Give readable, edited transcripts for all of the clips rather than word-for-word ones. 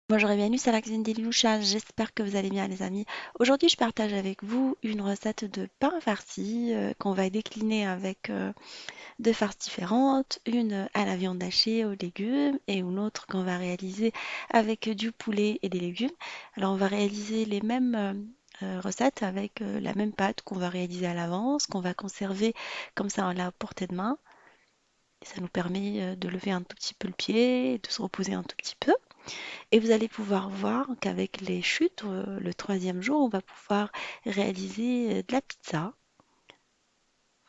Moi, j'aurais bien c'est la cuisine des Louchas. J'espère que vous allez bien, les amis. Aujourd'hui, je partage avec vous une recette de pain farci qu'on va décliner avec deux farces différentes. Une à la viande hachée, aux légumes, et une autre qu'on va réaliser avec du poulet et des légumes. Alors, on va réaliser les mêmes recettes avec la même pâte qu'on va réaliser à l'avance, qu'on va conserver comme ça à la portée de main. Ça nous permet de lever un tout petit peu le pied, de se reposer un tout petit peu. Et vous allez pouvoir voir qu'avec les chutes, le troisième jour, on va pouvoir réaliser de la pizza.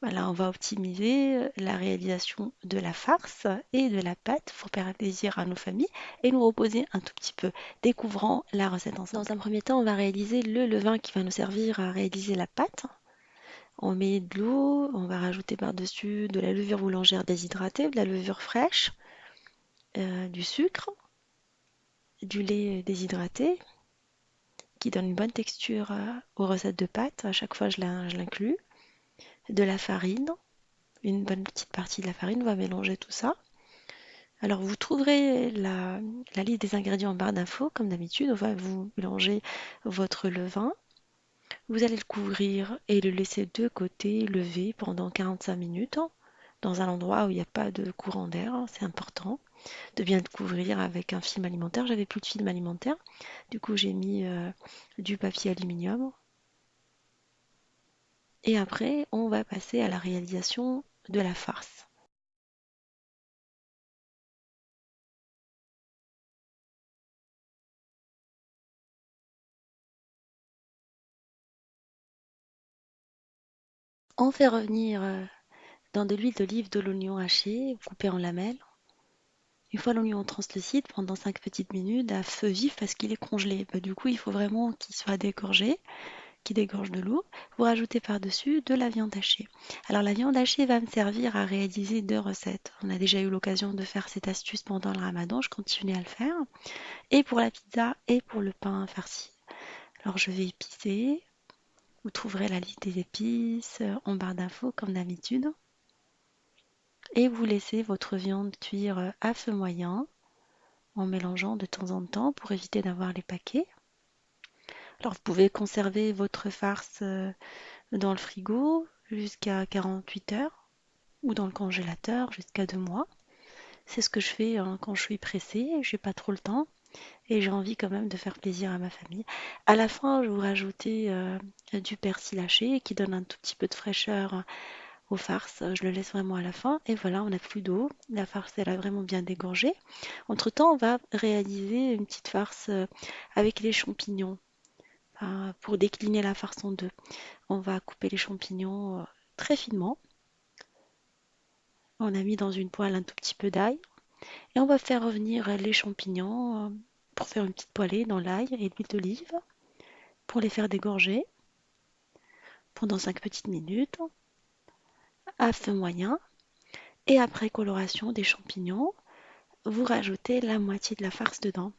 Voilà, on va optimiser la réalisation de la farce et de la pâte pour faire plaisir à nos familles et nous reposer un tout petit peu, découvrant la recette ensemble. Dans un premier temps, on va réaliser le levain qui va nous servir à réaliser la pâte. On met de l'eau, on va rajouter par-dessus de la levure boulangère déshydratée, de la levure fraîche, du sucre, du lait déshydraté, qui donne une bonne texture aux recettes de pâtes. À chaque fois, je l'inclus. De la farine, une bonne petite partie de la farine. On va mélanger tout ça. Alors, vous trouverez la liste des ingrédients en barre d'infos, comme d'habitude. On va vous mélanger votre levain. Vous allez le couvrir et le laisser de côté, lever pendant 45 minutes, dans un endroit où il n'y a pas de courant d'air. C'est important de bien le couvrir avec un film alimentaire. J'avais plus de film alimentaire. Du coup, j'ai mis du papier aluminium. Et après, on va passer à la réalisation de la farce. On fait revenir dans de l'huile d'olive de l'oignon haché, coupé en lamelles. Une fois l'oignon translucide, pendant 5 petites minutes à feu vif parce qu'il est congelé. Bah, du coup, il faut vraiment qu'il soit dégorgé, qu'il dégorge de l'eau. Vous rajoutez par-dessus de la viande hachée. Alors la viande hachée va me servir à réaliser deux recettes. On a déjà eu l'occasion de faire cette astuce pendant le ramadan, je continue à le faire. Et pour la pizza et pour le pain farci. Alors je vais épicer. Vous trouverez la liste des épices en barre d'infos comme d'habitude. Et vous laissez votre viande cuire à feu moyen en mélangeant de temps en temps pour éviter d'avoir les paquets. Alors vous pouvez conserver votre farce dans le frigo jusqu'à 48 heures ou dans le congélateur jusqu'à 2 mois. C'est ce que je fais quand je suis pressée, je n'ai pas trop le temps et j'ai envie quand même de faire plaisir à ma famille. À la fin, je vais vous rajouter du persil haché qui donne un tout petit peu de fraîcheur aux farces. Je le laisse vraiment à la fin. Et voilà, on n'a plus d'eau. La farce, elle a vraiment bien dégorgé. Entre-temps, on va réaliser une petite farce avec les champignons. Pour décliner la farce en deux. On va couper les champignons très finement. On a mis dans une poêle un tout petit peu d'ail. Et on va faire revenir les champignons pour faire une petite poêlée dans l'ail et l'huile d'olive pour les faire dégorger pendant 5 petites minutes à feu moyen. Et après coloration des champignons, vous rajoutez la moitié de la farce dedans.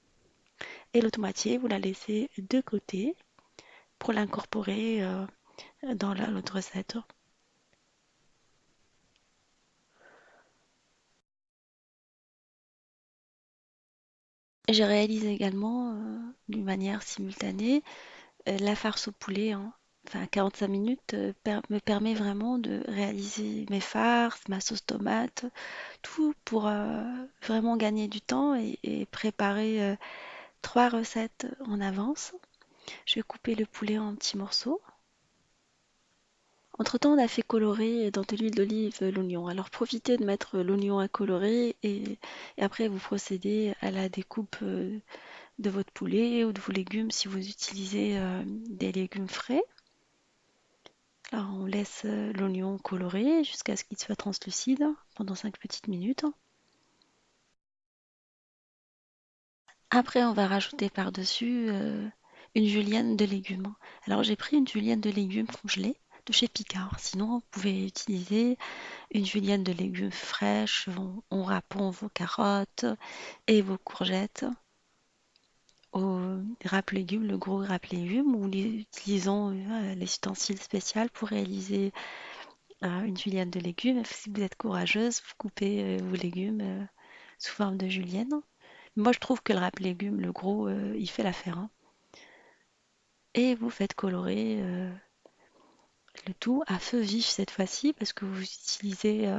Et l'autre moitié, vous la laissez de côté pour l'incorporer dans l'autre recette. J'ai réalisé également d'une manière simultanée la farce au poulet. Enfin, 45 minutes me permet vraiment de réaliser mes farces, ma sauce tomate, tout pour vraiment gagner du temps et préparer trois recettes en avance. Je vais couper le poulet en petits morceaux. Entre-temps, on a fait colorer dans de l'huile d'olive l'oignon. Alors profitez de mettre l'oignon à colorer et après vous procédez à la découpe de votre poulet ou de vos légumes si vous utilisez des légumes frais. Alors on laisse l'oignon colorer jusqu'à ce qu'il soit translucide pendant 5 petites minutes. Après, on va rajouter par-dessus une julienne de légumes. Alors j'ai pris une julienne de légumes congelée de chez Picard. Sinon, vous pouvez utiliser une julienne de légumes fraîches en râpant vos carottes et vos courgettes au râpe légumes, le gros râpe légumes, ou utilisons les ustensiles spéciaux pour réaliser une julienne de légumes. Si vous êtes courageuse, vous coupez vos légumes sous forme de julienne. Moi, je trouve que le râpe légumes, le gros, il fait l'affaire, hein. Et vous faites colorer le tout à feu vif cette fois-ci parce que vous utilisez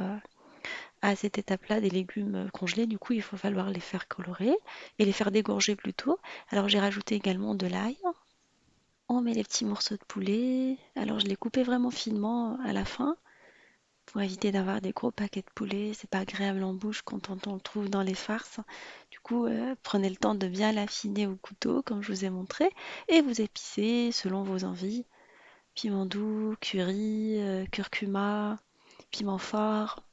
à cette étape-là des légumes congelés. Du coup, il faut falloir les faire colorer et les faire dégorger plutôt. Alors, j'ai rajouté également de l'ail. On met les petits morceaux de poulet. Alors, je les coupais vraiment finement à la fin pour éviter d'avoir des gros paquets de poulet. C'est pas agréable en bouche quand on le trouve dans les farces. Du coup, prenez le temps de bien l'affiner au couteau, comme je vous ai montré, et vous épicez selon vos envies. Piment doux, curry, curcuma, piment fort.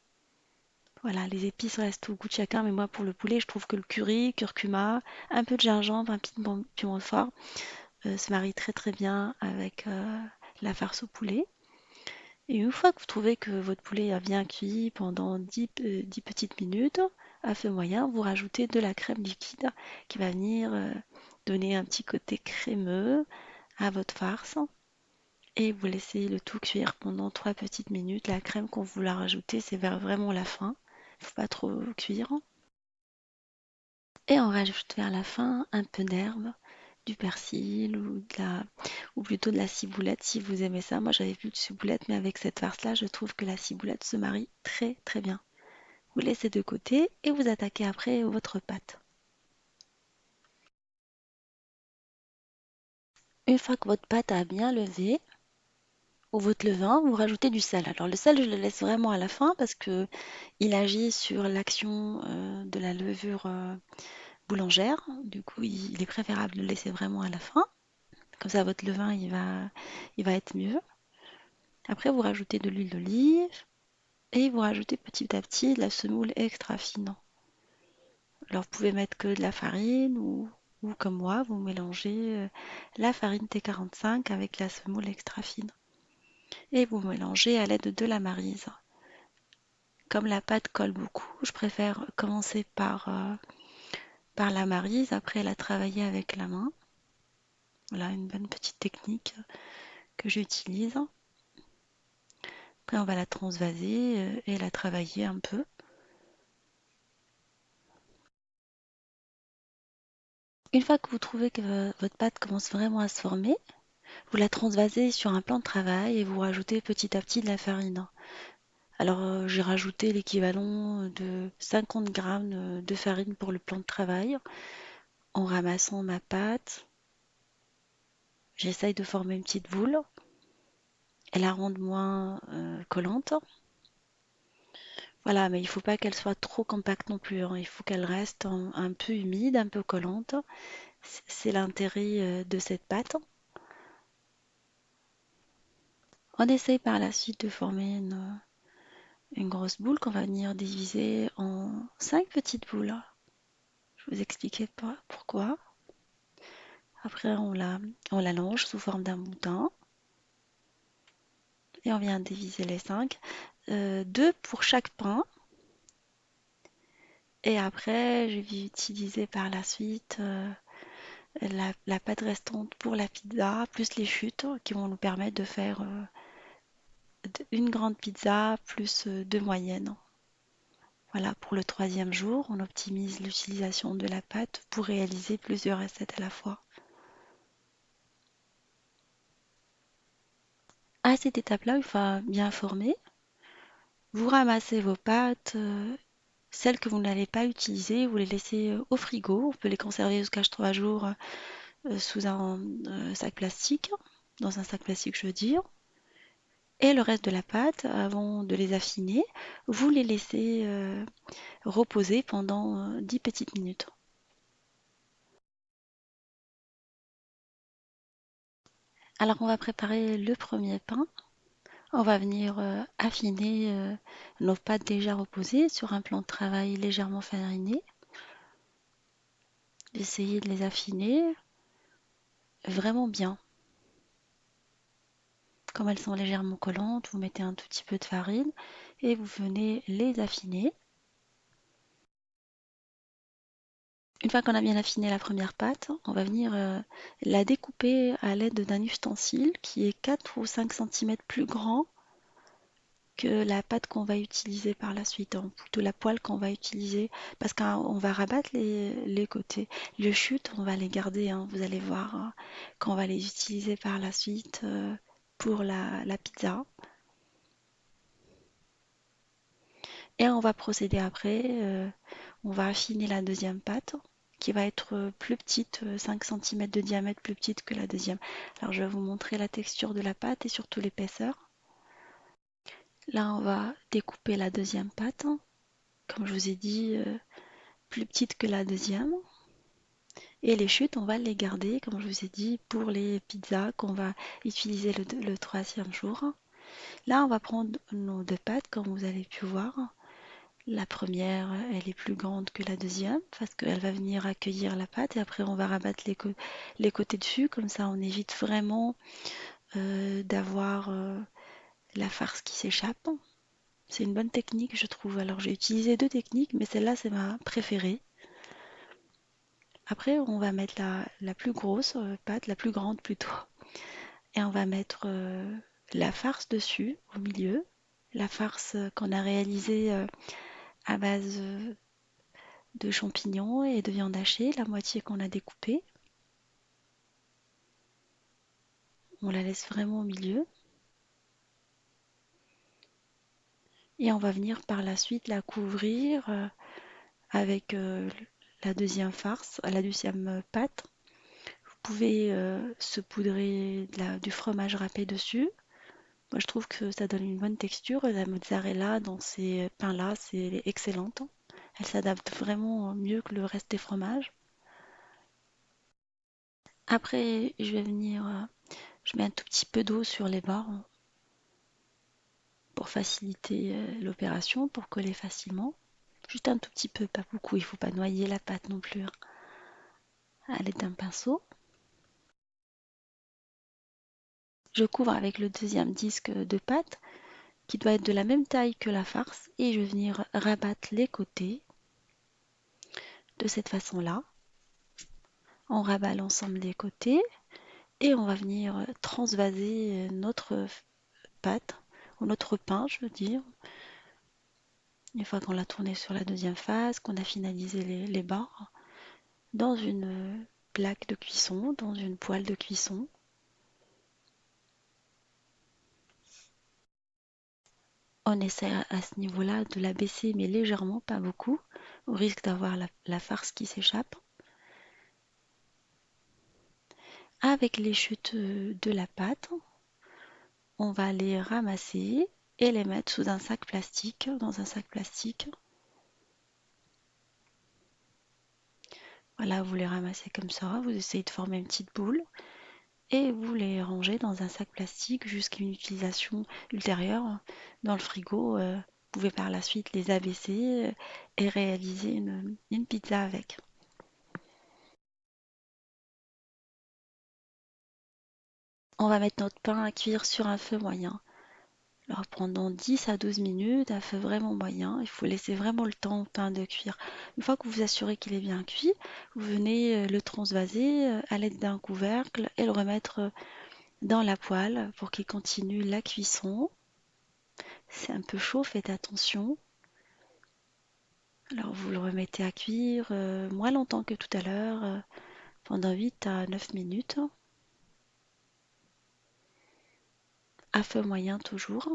Voilà, les épices restent au goût de chacun, mais moi pour le poulet, je trouve que le curry, curcuma, un peu de gingembre, un piment fort se marie très très bien avec la farce au poulet. Et une fois que vous trouvez que votre poulet a bien cuit pendant 10 petites minutes, à feu moyen, vous rajoutez de la crème liquide qui va venir donner un petit côté crémeux à votre farce. Et vous laissez le tout cuire pendant 3 petites minutes. La crème qu'on vous l'a rajoutée, c'est vers vraiment la fin. Il ne faut pas trop cuire. Et on rajoute vers la fin un peu d'herbe, du persil ou plutôt de la ciboulette si vous aimez ça. Moi j'avais plus de ciboulette, mais avec cette farce-là, je trouve que la ciboulette se marie très très bien. Vous laissez de côté et vous attaquez après votre pâte. Une fois que votre pâte a bien levé, ou votre levain, vous rajoutez du sel. Alors le sel, je le laisse vraiment à la fin parce que il agit sur l'action de la levure boulangère. Du coup, il est préférable de le laisser vraiment à la fin. Comme ça, votre levain, il va être mieux. Après, vous rajoutez de l'huile d'olive et vous rajoutez petit à petit de la semoule extra fine. Alors, vous pouvez mettre que de la farine ou comme moi, vous mélangez la farine T45 avec la semoule extra fine. Et vous mélangez à l'aide de la maryse. Comme la pâte colle beaucoup, je préfère commencer par la maryse, après la travailler avec la main. Voilà une bonne petite technique que j'utilise. Après, on va la transvaser et la travailler un peu. Une fois que vous trouvez que votre pâte commence vraiment à se former, vous la transvasez sur un plan de travail et vous rajoutez petit à petit de la farine. Alors, j'ai rajouté l'équivalent de 50 grammes de farine pour le plan de travail. En ramassant ma pâte, j'essaye de former une petite boule et la rendre moins collante. Voilà, mais il ne faut pas qu'elle soit trop compacte non plus, hein. Il faut qu'elle reste un peu humide, un peu collante. C'est l'intérêt de cette pâte. On essaye par la suite de former une grosse boule qu'on va venir diviser en 5 petites boules. Je vais vous expliquer pourquoi. Après, on la longe sous forme d'un boudin et on vient diviser les 5. 2 pour chaque pain. Et après, je vais utiliser par la suite la pâte restante pour la pizza, plus les chutes qui vont nous permettre de faire une grande pizza plus deux moyennes. Voilà, pour le troisième jour, on optimise l'utilisation de la pâte pour réaliser plusieurs recettes à la fois. À cette étape-là, une fois bien formé, vous ramassez vos pâtes, celles que vous n'allez pas utiliser, vous les laissez au frigo. On peut les conserver jusqu'à 3 jours sous un sac plastique, dans un sac plastique, je veux dire. Et le reste de la pâte, avant de les affiner, vous les laissez reposer pendant 10 petites minutes. Alors on va préparer le premier pain. On va venir affiner nos pâtes déjà reposées sur un plan de travail légèrement fariné. Essayez de les affiner vraiment bien. Comme elles sont légèrement collantes, vous mettez un tout petit peu de farine et vous venez les affiner. Une fois qu'on a bien affiné la première pâte, on va venir la découper à l'aide d'un ustensile qui est 4 ou 5 cm plus grand que la pâte qu'on va utiliser par la suite, hein, plutôt la poêle qu'on va utiliser, parce qu'on va rabattre les côtés. Les chutes, on va les garder, hein, vous allez voir, hein, qu'on va les utiliser par la suite pour la pizza. Et on va procéder après, on va affiner la deuxième pâte qui va être plus petite, 5 cm de diamètre plus petite que la deuxième. Alors je vais vous montrer la texture de la pâte et surtout l'épaisseur. Là, on va découper la deuxième pâte, hein, comme je vous ai dit, plus petite que la deuxième. Et les chutes, on va les garder, comme je vous ai dit, pour les pizzas qu'on va utiliser le troisième jour. Là, on va prendre nos deux pâtes, comme vous avez pu voir. La première, elle est plus grande que la deuxième parce qu'elle va venir accueillir la pâte et après on va rabattre les côtés dessus. Comme ça, on évite vraiment d'avoir la farce qui s'échappe. C'est une bonne technique, je trouve. Alors, j'ai utilisé deux techniques, mais celle-là, c'est ma préférée. Après, on va mettre la plus grosse pâte, la plus grande plutôt, et on va mettre la farce dessus, au milieu. La farce qu'on a réalisée à base de champignons et de viande hachée, la moitié qu'on a découpée. On la laisse vraiment au milieu. Et on va venir par la suite la couvrir avec la deuxième farce, la deuxième pâte. Vous pouvez saupoudrer du fromage râpé dessus. Moi, je trouve que ça donne une bonne texture. La mozzarella dans ces pains-là, c'est excellente. Elle s'adapte vraiment mieux que le reste des fromages. Après, je mets un tout petit peu d'eau sur les bords pour faciliter l'opération, pour coller facilement. Juste un tout petit peu, pas beaucoup. Il ne faut pas noyer la pâte non plus, hein, à l'aide d'un pinceau. Je couvre avec le deuxième disque de pâte qui doit être de la même taille que la farce et je vais venir rabattre les côtés de cette façon-là. On rabat l'ensemble des côtés et on va venir transvaser notre pâte, ou notre pain, je veux dire. Une fois qu'on l'a tourné sur la deuxième phase, qu'on a finalisé les bords, dans une plaque de cuisson, dans une poêle de cuisson. On essaie à ce niveau-là de la baisser, mais légèrement, pas beaucoup, au risque d'avoir la farce qui s'échappe. Avec les chutes de la pâte, on va les ramasser et les mettre sous un sac plastique, dans un sac plastique. Voilà, vous les ramassez comme ça, vous essayez de former une petite boule et vous les rangez dans un sac plastique jusqu'à une utilisation ultérieure dans le frigo. Vous pouvez par la suite les abaisser et réaliser une pizza avec. On va mettre notre pain à cuire sur un feu moyen. Alors pendant 10 à 12 minutes, à feu vraiment moyen, il faut laisser vraiment le temps au pain de cuire. Une fois que vous vous assurez qu'il est bien cuit, vous venez le transvaser à l'aide d'un couvercle et le remettre dans la poêle pour qu'il continue la cuisson. C'est un peu chaud, faites attention. Alors vous le remettez à cuire moins longtemps que tout à l'heure, pendant 8 à 9 minutes, à feu moyen toujours.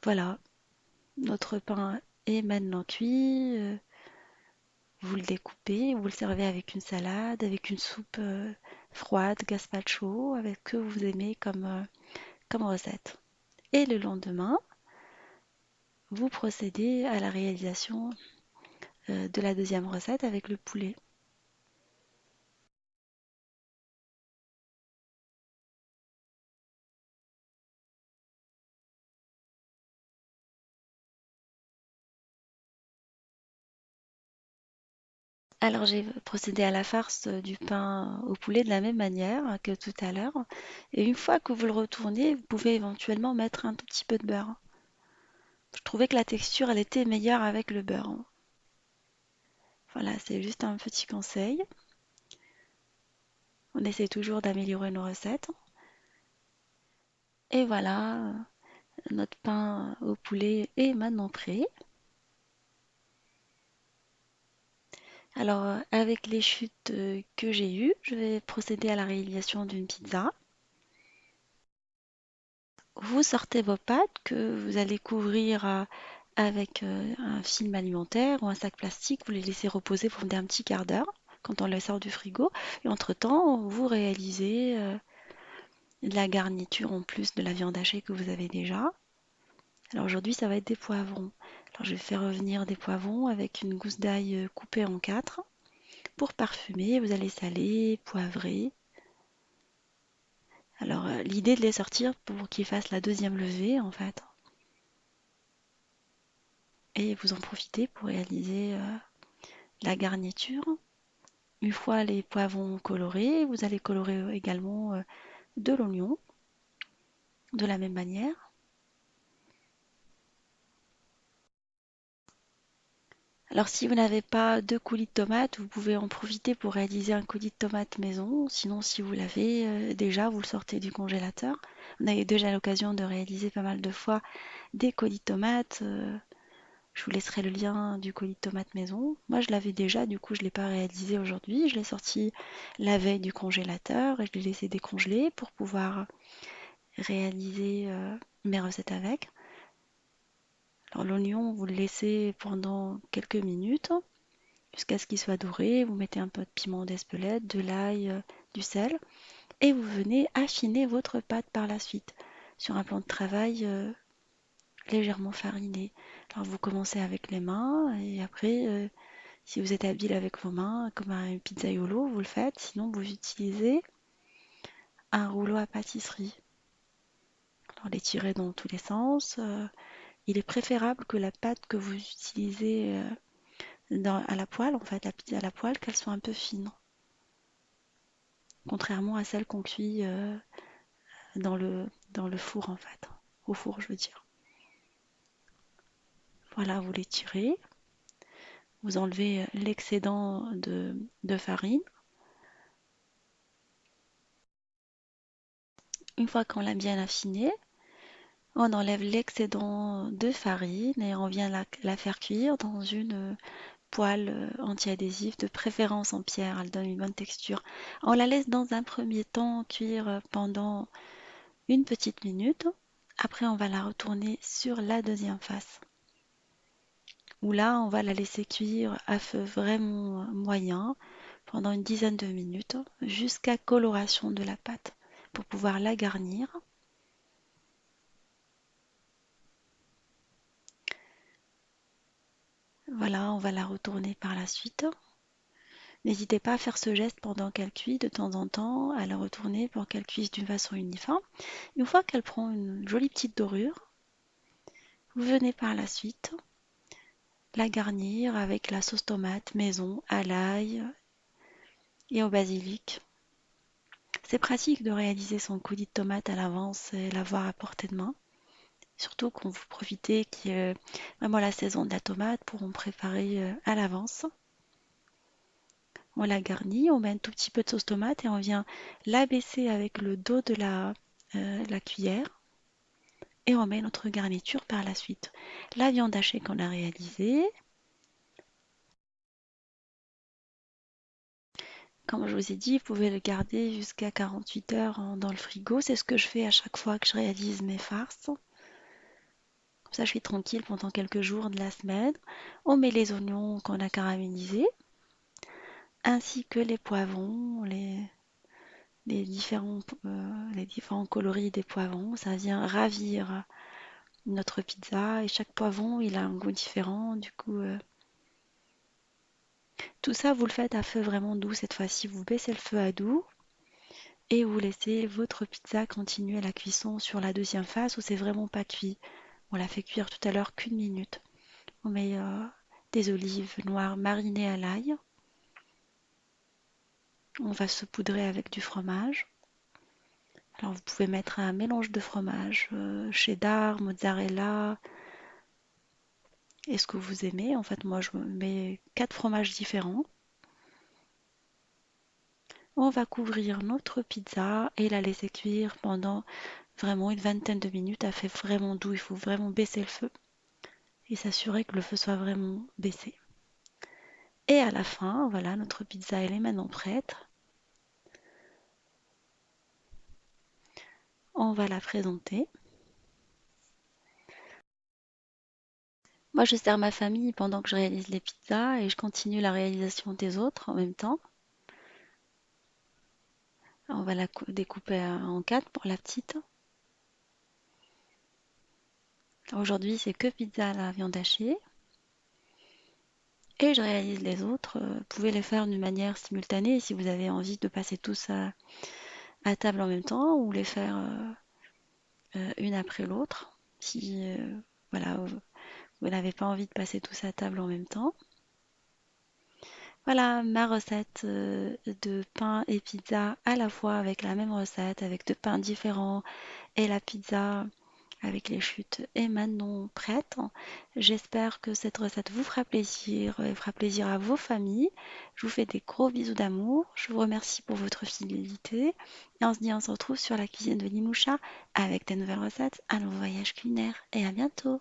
Voilà, notre pain est maintenant cuit. Vous le découpez, vous le servez avec une salade, avec une soupe froide, gazpacho, avec ce que vous aimez comme recette. Et le lendemain, vous procédez à la réalisation de la deuxième recette avec le poulet. Alors j'ai procédé à la farce du pain au poulet de la même manière que tout à l'heure. Et une fois que vous le retournez, vous pouvez éventuellement mettre un tout petit peu de beurre. Je trouvais que la texture, elle était meilleure avec le beurre. Voilà, c'est juste un petit conseil. On essaie toujours d'améliorer nos recettes. Et voilà, notre pain au poulet est maintenant prêt. Alors, avec les chutes que j'ai eues, je vais procéder à la réalisation d'une pizza. Vous sortez vos pâtes que vous allez couvrir avec un film alimentaire ou un sac plastique. Vous les laissez reposer pendant un petit quart d'heure quand on les sort du frigo. Et entre-temps, vous réalisez de la garniture en plus de la viande hachée que vous avez déjà. Alors aujourd'hui, ça va être des poivrons. Alors je vais faire revenir des poivrons avec une gousse d'ail coupée en quatre. Pour parfumer, vous allez saler, poivrer. Alors l'idée de les sortir pour qu'ils fassent la deuxième levée en fait. Et vous en profitez pour réaliser la garniture. Une fois les poivrons colorés, vous allez colorer également de l'oignon de la même manière. Alors si vous n'avez pas de coulis de tomate, vous pouvez en profiter pour réaliser un coulis de tomate maison. Sinon, si vous l'avez déjà, vous le sortez du congélateur. On a eu déjà l'occasion de réaliser pas mal de fois des coulis de tomates. Je vous laisserai le lien du colis de tomates maison. Moi, je l'avais déjà, du coup, je ne l'ai pas réalisé aujourd'hui. Je l'ai sorti la veille du congélateur et je l'ai laissé décongeler pour pouvoir réaliser mes recettes avec. Alors, l'oignon, vous le laissez pendant quelques minutes jusqu'à ce qu'il soit doré. Vous mettez un peu de piment d'Espelette, de l'ail, du sel et vous venez affiner votre pâte par la suite sur un plan de travail légèrement fariné. Alors, vous commencez avec les mains et après, si vous êtes habile avec vos mains, comme un pizzaiolo, vous le faites. Sinon, vous utilisez un rouleau à pâtisserie. Alors, les tirer dans tous les sens. Il est préférable que la pâte que vous utilisez à la poêle, en fait, la pizza à la poêle, qu'elle soit un peu fine. Contrairement à celle qu'on cuit dans le four, en fait. Au four, je veux dire. Voilà, vous les tirez. Vous enlevez l'excédent de farine. Une fois qu'on l'a bien affiné, on enlève l'excédent de farine et on vient la faire cuire dans une poêle anti-adhésif, de préférence en pierre, elle donne une bonne texture. On la laisse dans un premier temps cuire pendant une petite minute. Après, on va la retourner sur la deuxième face. Où là, on va la laisser cuire à feu vraiment moyen pendant une dizaine de minutes jusqu'à coloration de la pâte pour pouvoir la garnir. Voilà, on va la retourner par la suite. N'hésitez pas à faire ce geste pendant qu'elle cuit de temps en temps, à la retourner pour qu'elle cuise d'une façon uniforme. Une fois qu'elle prend une jolie petite dorure, vous venez par la suite la garnir avec la sauce tomate maison à l'ail et au basilic. C'est pratique de réaliser son coulis de tomate à l'avance et l'avoir à portée de main. Surtout quand vous profitez qu'il y ait vraiment la saison de la tomate pour en préparer à l'avance. On la garnit, on met un tout petit peu de sauce tomate et on vient l'abaisser avec le dos de la cuillère et on met notre garniture par la suite. La viande hachée qu'on a réalisée, comme je vous ai dit, vous pouvez le garder jusqu'à 48 heures dans le frigo. C'est ce que je fais à chaque fois que je réalise mes farces. Comme ça, je suis tranquille pendant quelques jours de la semaine. On met les oignons qu'on a caramélisés, ainsi que les poivrons, les différents coloris des poivrons. Ça vient ravir notre pizza et chaque poivron, il a un goût différent. Du coup, tout ça, vous le faites à feu vraiment doux cette fois-ci. Vous baissez le feu à doux et vous laissez votre pizza continuer la cuisson sur la deuxième phase où c'est vraiment pas cuit. On l'a fait cuire tout à l'heure qu'une minute. On met des olives noires marinées à l'ail. On va saupoudrer avec du fromage. Alors vous pouvez mettre un mélange de fromage, cheddar, mozzarella, et ce que vous aimez. En fait, moi je mets 4 fromages différents. On va couvrir notre pizza et la laisser cuire pendant vraiment une vingtaine de minutes. Elle fait vraiment doux, il faut vraiment baisser le feu et s'assurer que le feu soit vraiment baissé. Et à la fin, voilà, notre pizza elle est maintenant prête. On va la présenter. Moi, je sers ma famille pendant que je réalise les pizzas et je continue la réalisation des autres en même temps. On va la découper en quatre pour la petite. Aujourd'hui, c'est que pizza à la viande hachée. Et je réalise les autres. Vous pouvez les faire d'une manière simultanée si vous avez envie de passer tous à table en même temps ou les faire une après l'autre. Si voilà, vous n'avez pas envie de passer tous à table en même temps. Voilà ma recette de pain et pizza à la fois avec la même recette, avec deux pains différents et la pizza avec les chutes est maintenant prête. J'espère que cette recette vous fera plaisir et fera plaisir à vos familles. Je vous fais des gros bisous d'amour. Je vous remercie pour votre fidélité. Et on se dit, on se retrouve sur la cuisine de Nimoucha avec des nouvelles recettes, un nouveau voyage culinaire et à bientôt.